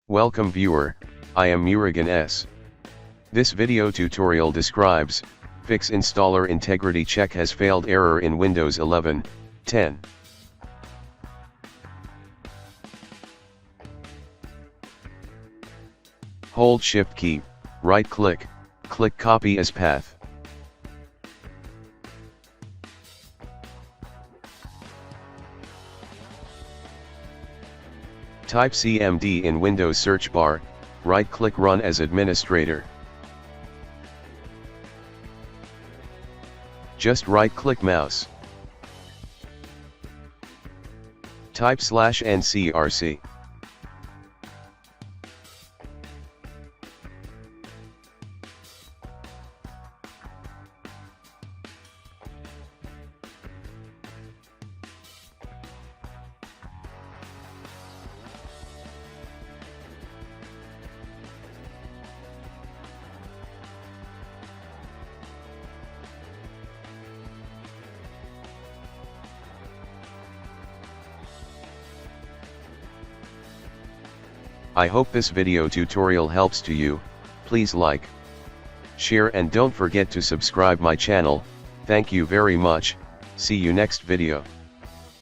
Welcome viewer, I am Murugan S. This video tutorial describes, fix installer integrity check has failed error in Windows 11, 10. Hold Shift key, right click, click copy as path. Type CMD in Windows search bar, right-click Run as administrator. Just right-click mouse. Type /ncrc. I hope this video tutorial helps to you. Please like, share and don't forget to subscribe my channel. Thank you very much. See you next video.